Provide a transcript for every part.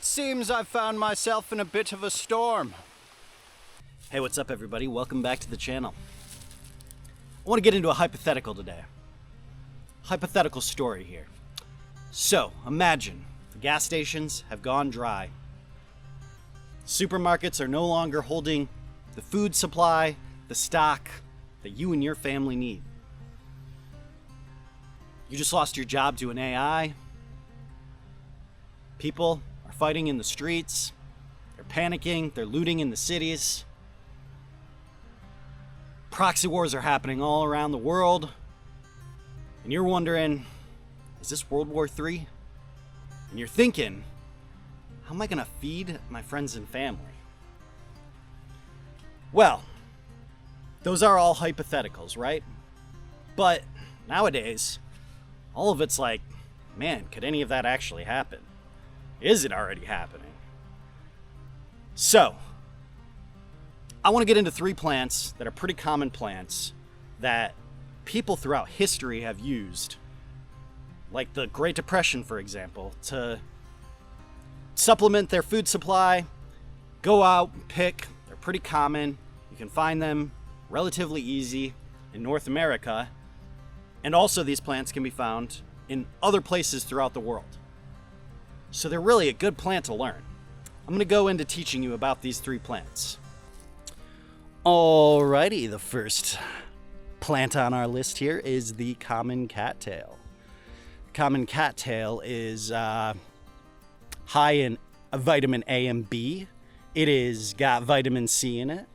seems I've found myself in a bit of a storm. Hey, what's up everybody? Welcome back to the channel. I want to get into a hypothetical today. Hypothetical story here. So, imagine the gas stations have gone dry. Supermarkets are no longer holding the food supply, the stock that you and your family need. You just lost your job to an AI. People are fighting in the streets. They're panicking. They're looting in the cities. Proxy wars are happening all around the world. And you're wondering, is this World War III? And you're thinking, how am I going to feed my friends and family? Well, those are all hypotheticals, right? But nowadays, all of it's like, man, could any of that actually happen? Is it already happening? So, I want to get into 3 plants that are pretty common plants that people throughout history have used, like the Great Depression, for example, to supplement their food supply. Go out, pick. They're pretty common. You can find them relatively easy in North America. And also these plants can be found in other places throughout the world. So they're really a good plant to learn. I'm going to go into teaching you about these 3 plants. Alrighty, the first plant on our list here is the common cattail. Common cattail is high in vitamin A and B. It is got vitamin C in it.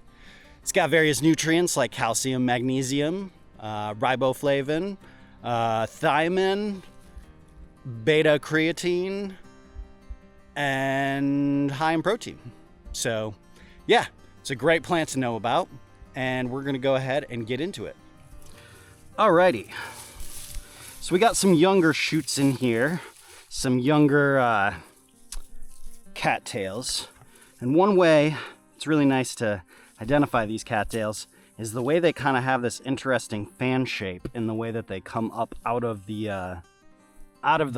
It's got various nutrients like calcium, magnesium, riboflavin, thiamine, beta-carotene, and high in protein. So, yeah, it's a great plant to know about, and we're going to go ahead and get into it. Alrighty. So we got some younger shoots in here, some younger cattails. And one way it's really nice to identify these cattails is the way they kind of have this interesting fan shape in the way that they come up out of the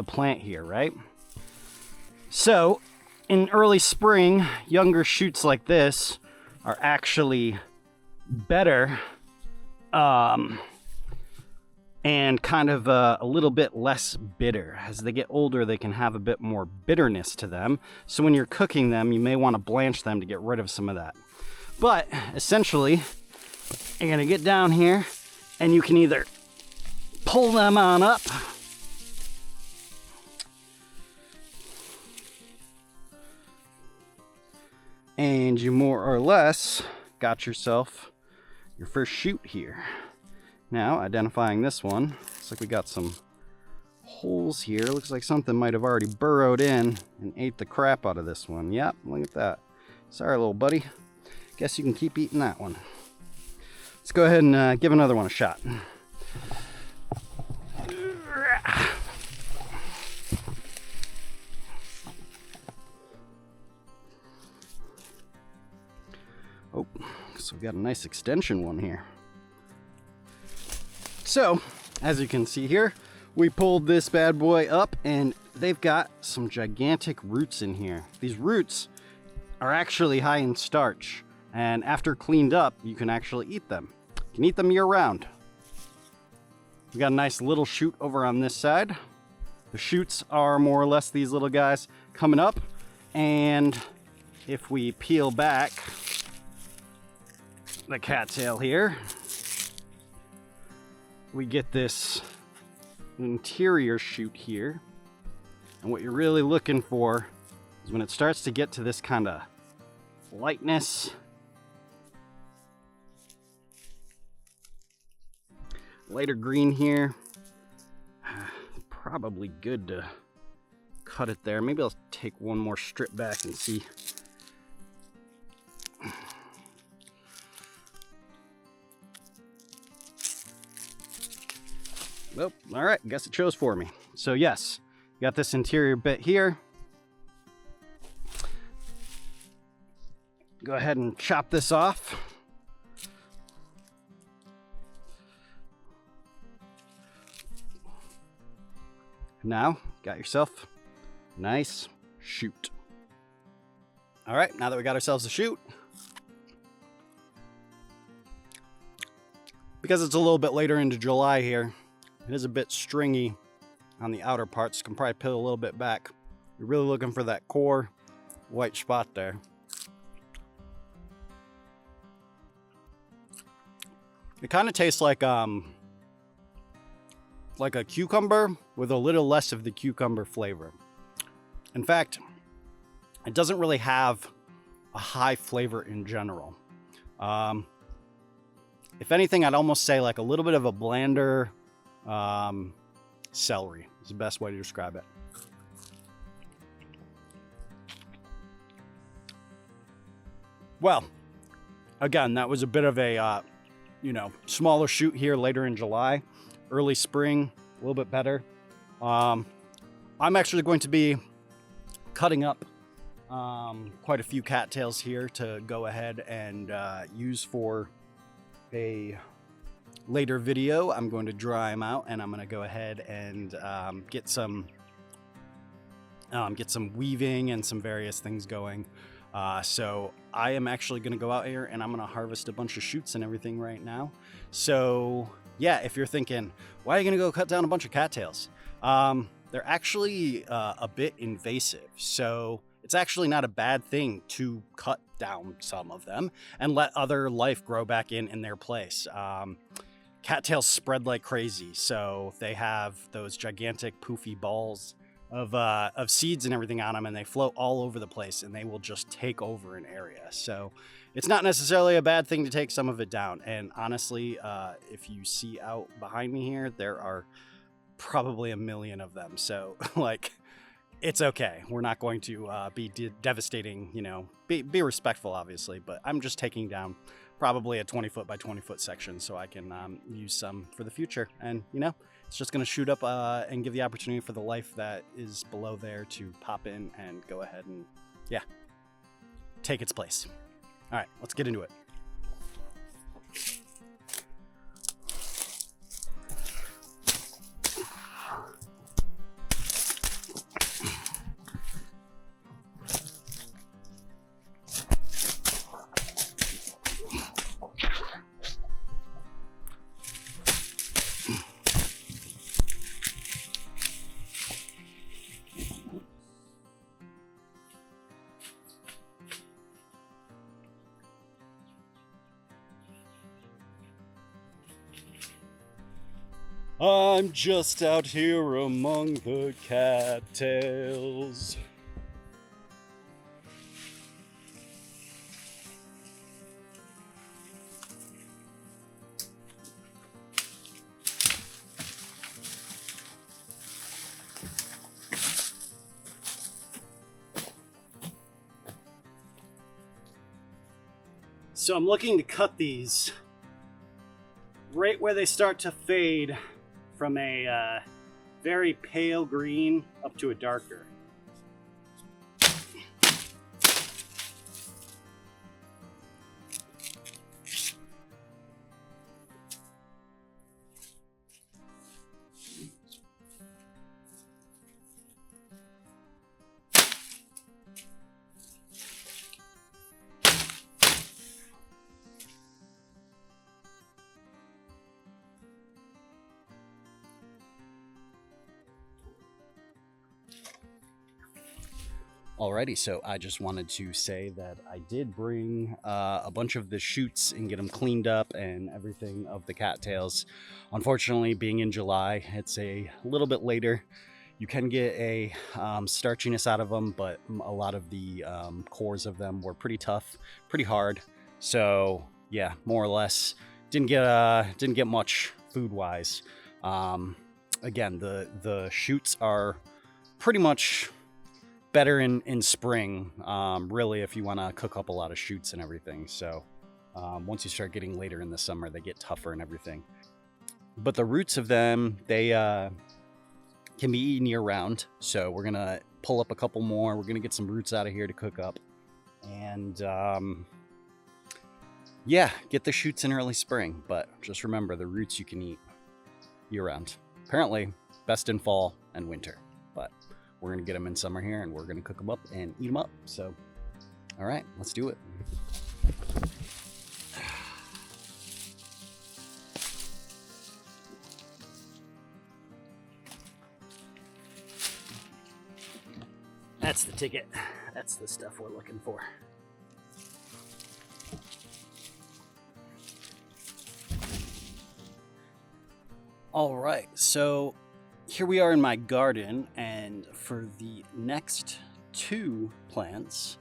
plant here, right? So, in early spring, younger shoots like this are actually better and kind of a little bit less bitter. As they get older, they can have a bit more bitterness to them. So when you're cooking them, you may want to blanch them to get rid of some of that. But essentially, you're gonna get down here and you can either pull them on up, and you more or less got yourself your first shoot here. Now, identifying this one, looks like we got some holes here. Looks like something might have already burrowed in and ate the crap out of this one. Yep, look at that. Sorry, little buddy. Guess you can keep eating that one. Let's go ahead and give another one a shot. Oh, so we got a nice extension one here. So, as you can see here, we pulled this bad boy up and they've got some gigantic roots in here. These roots are actually high in starch, and after cleaned up, you can actually eat them. You can eat them year round. We got a nice little shoot over on this side. The shoots are more or less these little guys coming up, and if we peel back the cattail here, we get this interior shoot here. And what you're really looking for is when it starts to get to this kind of lightness, lighter green here. Probably good to cut it there. Maybe I'll take one more strip back and see. Well, all right, guess it chose for me. So yes, got this interior bit here. Go ahead and chop this off. Now, got yourself a nice shoot. All right, now that we got ourselves a shoot, because it's a little bit later into July here, it is a bit stringy on the outer parts. You can probably peel a little bit back. You're really looking for that core white spot there. It kind of tastes like a cucumber with a little less of the cucumber flavor. In fact, it doesn't really have a high flavor in general. If anything, I'd almost say like a little bit of a blander celery is the best way to describe it. Well, again, that was a bit of a smaller shoot here later in July, early spring, a little bit better. I'm actually going to be cutting up quite a few cattails here to go ahead and use for a later video. I'm going to dry them out, and I'm going to go ahead and get some weaving and some various things going. So I am actually going to go out here and I'm going to harvest a bunch of shoots and everything right now. So yeah, if you're thinking, why are you going to go cut down a bunch of cattails? They're actually a bit invasive. So it's actually not a bad thing to cut down some of them and let other life grow back in their place. Cattails spread like crazy. So they have those gigantic poofy balls of seeds and everything on them, and they float all over the place, and they will just take over an area. So it's not necessarily a bad thing to take some of it down. And honestly, if you see out behind me here, there are probably a million of them. So like, it's okay. We're not going to be devastating, be respectful, obviously, but I'm just taking down probably a 20 foot by 20 foot section so I can use some for the future. And it's just going to shoot up and give the opportunity for the life that is below there to pop in and go ahead and take its place. All right, let's get into it. I'm just out here among the cattails. So I'm looking to cut these right where they start to fade from a very pale green up to a darker. Alrighty, so I just wanted to say that I did bring a bunch of the shoots and get them cleaned up and everything of the cattails. Unfortunately, being in July, it's a little bit later. You can get a starchiness out of them, but a lot of the cores of them were pretty tough, pretty hard. So yeah, more or less, didn't get much food-wise. Again, the shoots are pretty much better in spring, really, if you want to cook up a lot of shoots and everything. So once you start getting later in the summer, they get tougher and everything. But the roots of them, they can be eaten year round. So we're gonna pull up a couple more. We're gonna get some roots out of here to cook up, and yeah, get the shoots in early spring. But just remember, the roots you can eat year round. Apparently best in fall and winter, but we're gonna get them in summer here, and we're gonna cook them up and eat them up. So All right, let's do it. That's the ticket. That's the stuff we're looking for. All right, so here we are in my garden, and for the next 2 plants,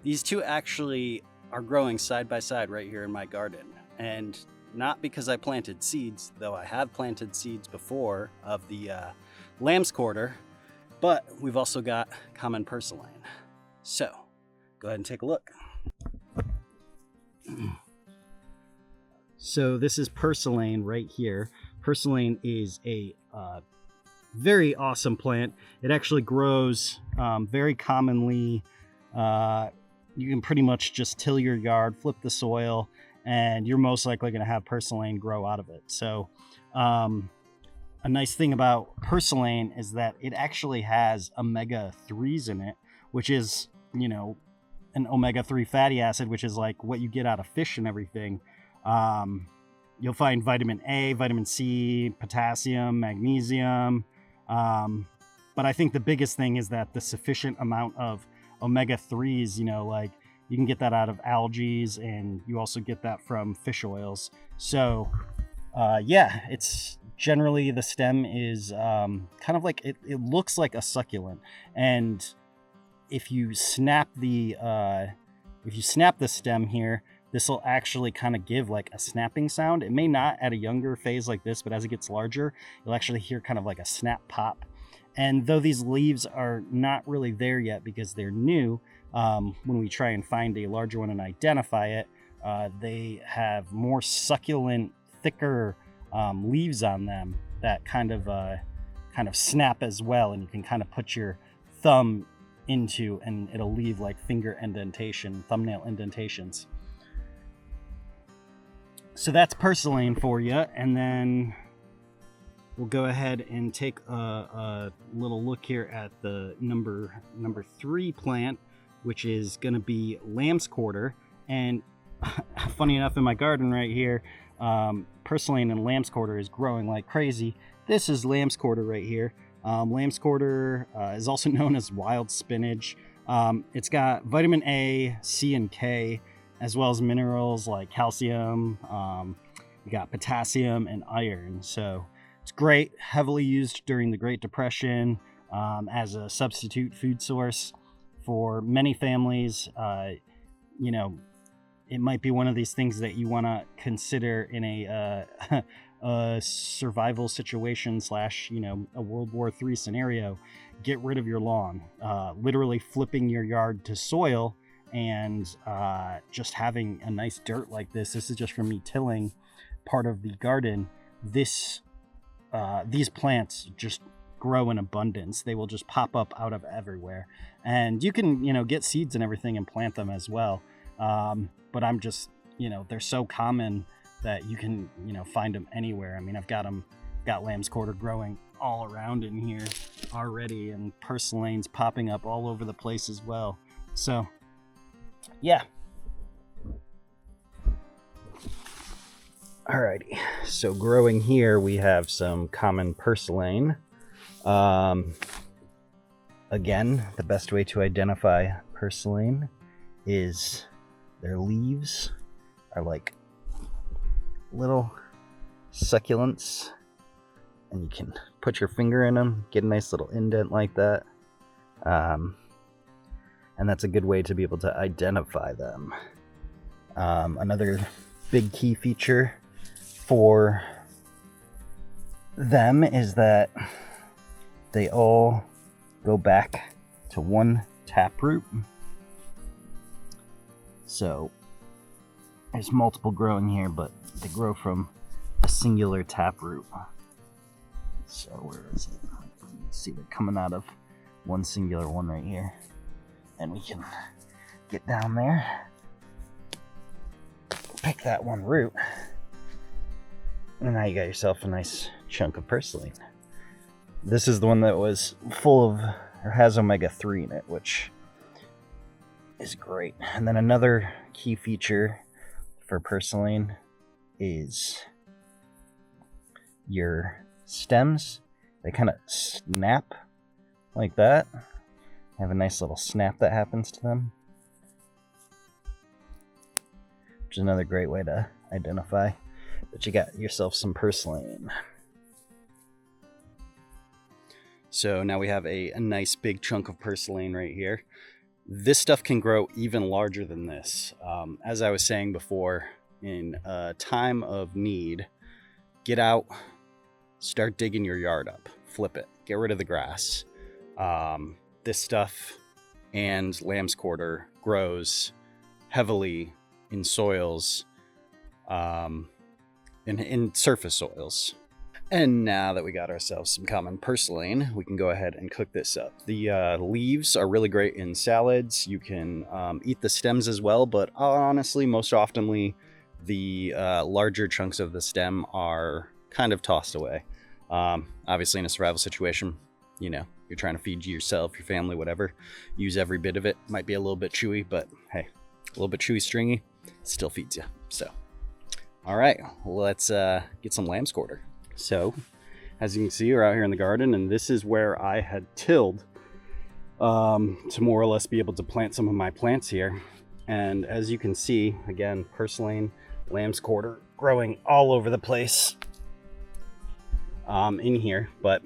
these 2 actually are growing side by side right here in my garden. And not because I planted seeds, though I have planted seeds before of the lamb's quarter, but we've also got common purslane. So go ahead and take a look. So this is purslane right here. Purslane is a very awesome plant. It actually grows very commonly. You can pretty much just till your yard, flip the soil, and you're most likely going to have purslane grow out of it. So a nice thing about purslane is that it actually has omega-3s in it, which is, you know, an omega-3 fatty acid, which is like what you get out of fish and everything. You'll find vitamin A, vitamin C, potassium, magnesium. But I think the biggest thing is that the sufficient amount of omega-3s, you know, like you can get that out of algae, and you also get that from fish oils. So yeah, it's generally, the stem is kind of like, it looks like a succulent. And if you snap the stem here, this will actually kind of give like a snapping sound. It may not at a younger phase like this, but as it gets larger, you'll actually hear kind of like a snap pop. And though these leaves are not really there yet because they're new, when we try and find a larger one and identify it, they have more succulent, thicker leaves on them that kind of snap as well, and you can kind of put your thumb into, and it'll leave like finger indentation, thumbnail indentations. So that's purslane for you, and then we'll go ahead and take a little look here at the number 3 plant, which is going to be lamb's quarter. And funny enough, in my garden right here, purslane and lamb's quarter is growing like crazy. This is lamb's quarter right here. Lamb's quarter is also known as wild spinach. It's got vitamin A, C, and K, as well as minerals like calcium. You got potassium and iron. So it's great, heavily used during the Great Depression as a substitute food source for many families. You know, it might be one of these things that you want to consider in a survival situation / you know, a World War III scenario. Get rid of your lawn, literally flipping your yard to soil, and just having a nice dirt like this. This is just from me tilling part of the garden. These plants just grow in abundance. They will just pop up out of everywhere, and you can, you know, get seeds and everything and plant them as well. But I'm just, you know, they're so common that you can, you know, find them anywhere. I mean, I've got lamb's quarter growing all around in here already, and purslane's popping up all over the place as well. So yeah. Alrighty, so growing here we have some common purslane. Again, the best way to identify purslane is their leaves are like little succulents, and you can put your finger in them, get a nice little indent like that. And that's a good way to be able to identify them. Another big key feature for them is that they all go back to one taproot. So there's multiple growing here, but they grow from a singular taproot. So where is it? You can see they're coming out of one singular one right here. And we can get down there, pick that one root, and now you got yourself a nice chunk of purslane. This is the one that was full of, or has omega-3 in it, which is great. And then another key feature for purslane is your stems. They kind of snap like that. Have a nice little snap that happens to them, which is another great way to identify that you got yourself some purslane. So now we have a nice big chunk of purslane right here. This stuff can grow even larger than this. As I was saying before, in a time of need, get out, start digging your yard up, flip it, get rid of the grass. This stuff and lamb's quarter grows heavily in soils, in surface soils. And now that we got ourselves some common purslane, we can go ahead and cook this up. The leaves are really great in salads. You can eat the stems as well, but honestly, most oftenly, the larger chunks of the stem are kind of tossed away. Obviously, in a survival situation, you know, you're trying to feed yourself, your family, whatever. Use every bit of it. Might be a little bit chewy, but hey, a little bit chewy, stringy, still feeds you. So, all right, let's get some lamb's quarter. So, as you can see, we're out here in the garden, and this is where I had tilled to more or less be able to plant some of my plants here. And as you can see, again, purslane, lamb's quarter growing all over the place in here, but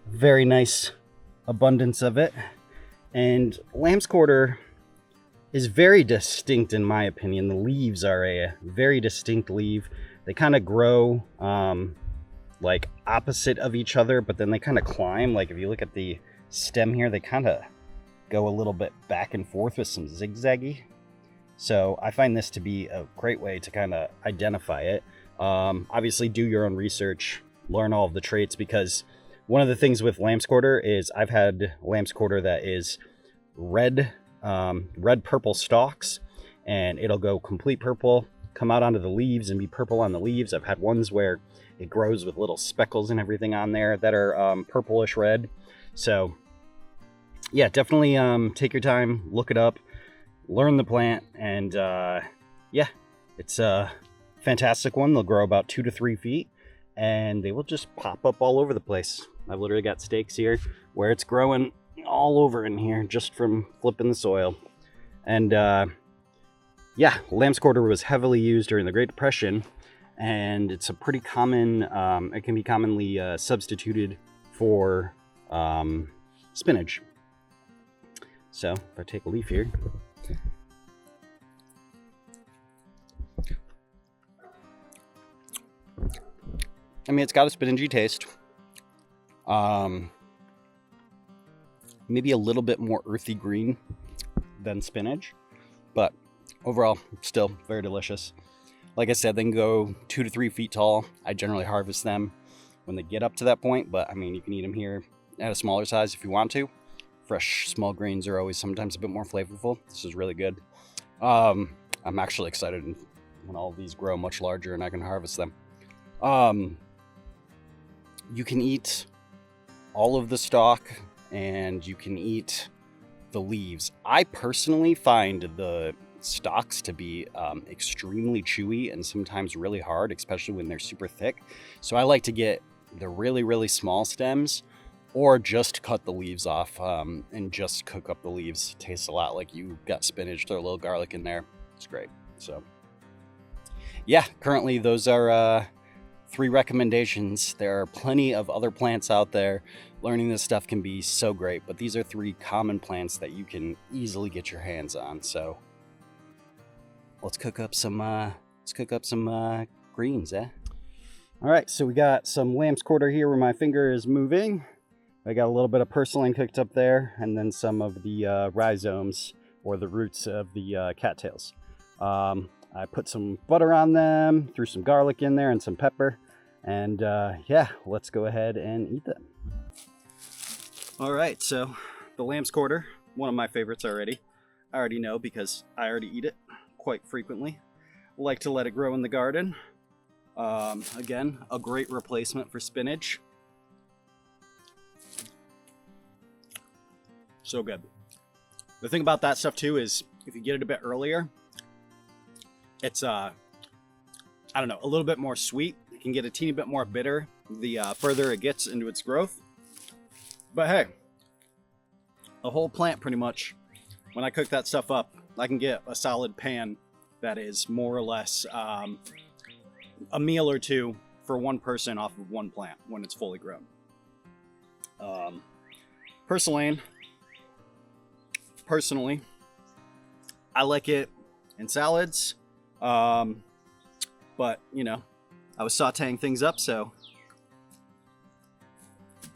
very nice abundance of it. And lamb's quarter is very distinct in my opinion. The leaves are a very distinct leaf. They kind of grow like opposite of each other, but then they kind of climb. Like if you look at the stem here, they kind of go a little bit back and forth with some zigzaggy. So I find this to be a great way to kind of identify it. Obviously do your own research, learn all of the traits, because one of the things with lamb's quarter is I've had lamb's quarter that is red purple stalks, and it'll go complete purple, come out onto the leaves and be purple on the leaves. I've had ones where it grows with little speckles and everything on there that are purplish red. So yeah, definitely take your time, look it up, learn the plant, and yeah, it's a fantastic one. They'll grow about 2 to 3 feet, and they will just pop up all over the place. I've literally got stakes here where it's growing all over in here just from flipping the soil. And yeah, lamb's quarter was heavily used during the Great Depression, and it's a pretty common, it can be commonly substituted for spinach. So if I take a leaf here, I mean, it's got a spinachy taste. Maybe a little bit more earthy green than spinach, but overall, still very delicious. Like I said, they can go 2 to 3 feet tall. I generally harvest them when they get up to that point, but I mean, you can eat them here at a smaller size if you want to. Fresh, small greens are always sometimes a bit more flavorful. This is really good. I'm actually excited when all of these grow much larger and I can harvest them. You can eat all of the stalk and you can eat the leaves. I personally find the stalks to be extremely chewy and sometimes really hard, especially when they're super thick. So I like to get the really, really small stems or just cut the leaves off and just cook up the leaves. It tastes a lot like you got spinach, throw a little garlic in there. It's great. So yeah, currently those are 3 recommendations. There are plenty of other plants out there. Learning this stuff can be so great, but these are 3 common plants that you can easily get your hands on. So let's cook up some greens, eh? All right, so we got some lamb's quarter here where my finger is moving. I got a little bit of purslane cooked up there, and then some of the rhizomes, or the roots of the cattails. I put some butter on them, threw some garlic in there and some pepper, and yeah, let's go ahead and eat them. All right, so the lamb's quarter, one of my favorites already. I already know because I already eat it quite frequently. Like to let it grow in the garden. Again, a great replacement for spinach. So good. The thing about that stuff too is if you get it a bit earlier, it's I don't know, a little bit more sweet. You can get a teeny bit more bitter the further it gets into its growth. But hey, a whole plant pretty much. When I cook that stuff up, I can get a solid pan that is more or less a meal or two for one person off of one plant when it's fully grown. Personally, I like it in salads, but you know, I was sauteing things up, so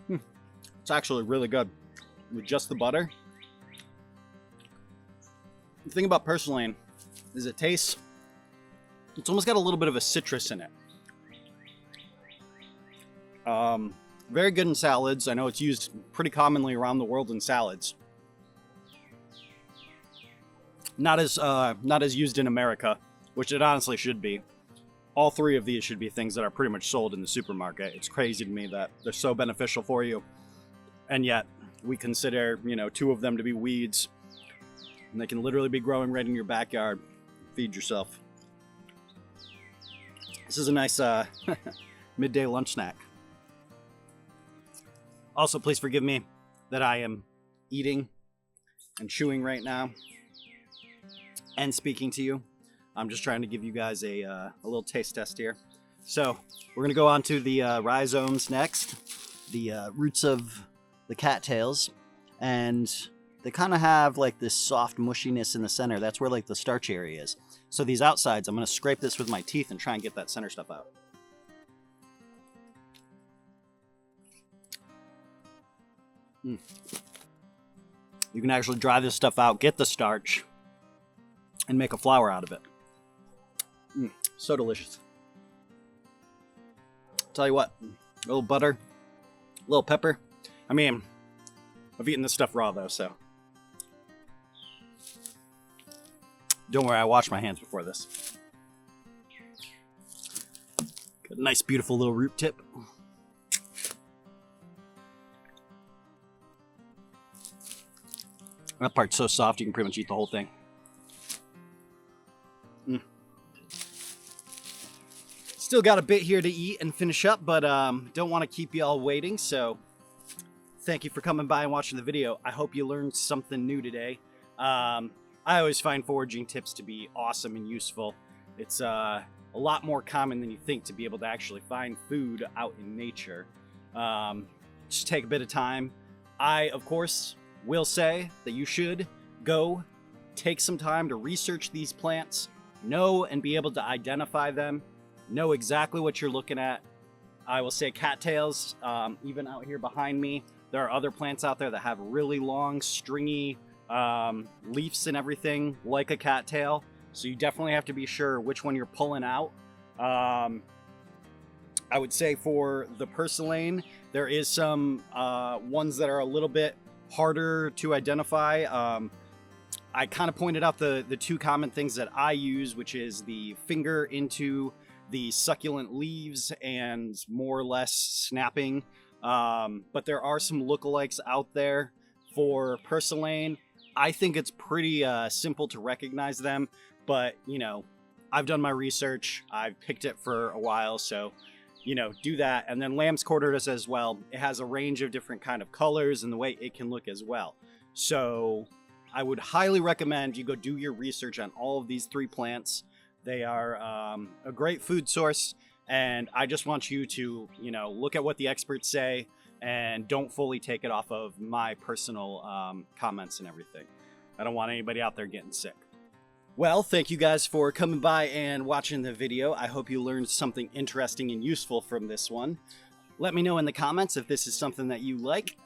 it's actually really good with just the butter. The thing about purslane is it tastes, it's almost got a little bit of a citrus in it. Very good in salads. I know it's used pretty commonly around the world in salads. Not as used in America, which it honestly should be. All three of these should be things that are pretty much sold in the supermarket. It's crazy to me that they're so beneficial for you, and yet we consider, you know, two of them to be weeds, and they can literally be growing right in your backyard. Feed yourself. This is a nice midday lunch snack. Also, please forgive me that I am eating and chewing right now and speaking to you. I'm just trying to give you guys a little taste test here. So we're going to go on to the rhizomes next, the roots of the cattails, and they kind of have like this soft mushiness in the center. That's where like the starch area is. So these outsides, I'm going to scrape this with my teeth and try and get that center stuff out. You can actually dry this stuff out, get the starch, and make a flour out of it. So delicious. Tell you what, a little butter, a little pepper. I mean, I've eaten this stuff raw though, so don't worry, I washed my hands before this. Got a nice, beautiful little root tip. That part's so soft, you can pretty much eat the whole thing. Still got a bit here to eat and finish up, but don't want to keep you all waiting, so thank you for coming by and watching the video. I hope you learned something new today. I always find foraging tips to be awesome and useful. It's a lot more common than you think to be able to actually find food out in nature. Just take a bit of time. I, of course, will say that you should go take some time to research these plants, know and be able to identify them, know exactly what you're looking at. I will say cattails, even out here behind me, there are other plants out there that have really long, stringy leaves and everything, like a cattail. So you definitely have to be sure which one you're pulling out. I would say for the purslane, there is some ones that are a little bit harder to identify. I kind of pointed out the two common things that I use, which is the finger into the succulent leaves and more or less snapping. But there are some lookalikes out there for purslane. I think it's pretty simple to recognize them, but you know, I've done my research. I've picked it for a while, so you know, do that. And then lamb's quarters as well. It has a range of different kind of colors and the way it can look as well. So I would highly recommend you go do your research on all of these three plants. They are a great food source, and I just want you to, you know, look at what the experts say and don't fully take it off of my personal comments and everything. I don't want anybody out there getting sick. Well, thank you guys for coming by and watching the video. I hope you learned something interesting and useful from this one. Let me know in the comments if this is something that you like.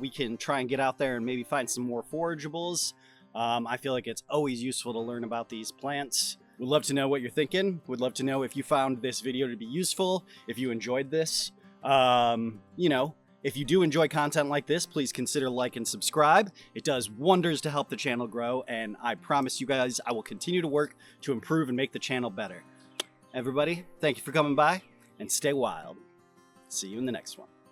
We can try and get out there and maybe find some more forageables. I feel like it's always useful to learn about these plants. Would love to know what you're thinking. Would love to know if you found this video to be useful, if you enjoyed this. You know, if you do enjoy content like this, please consider like and subscribe. It does wonders to help the channel grow, and I promise you guys I will continue to work to improve and make the channel better. Everybody, thank you for coming by, and stay wild. See you in the next one.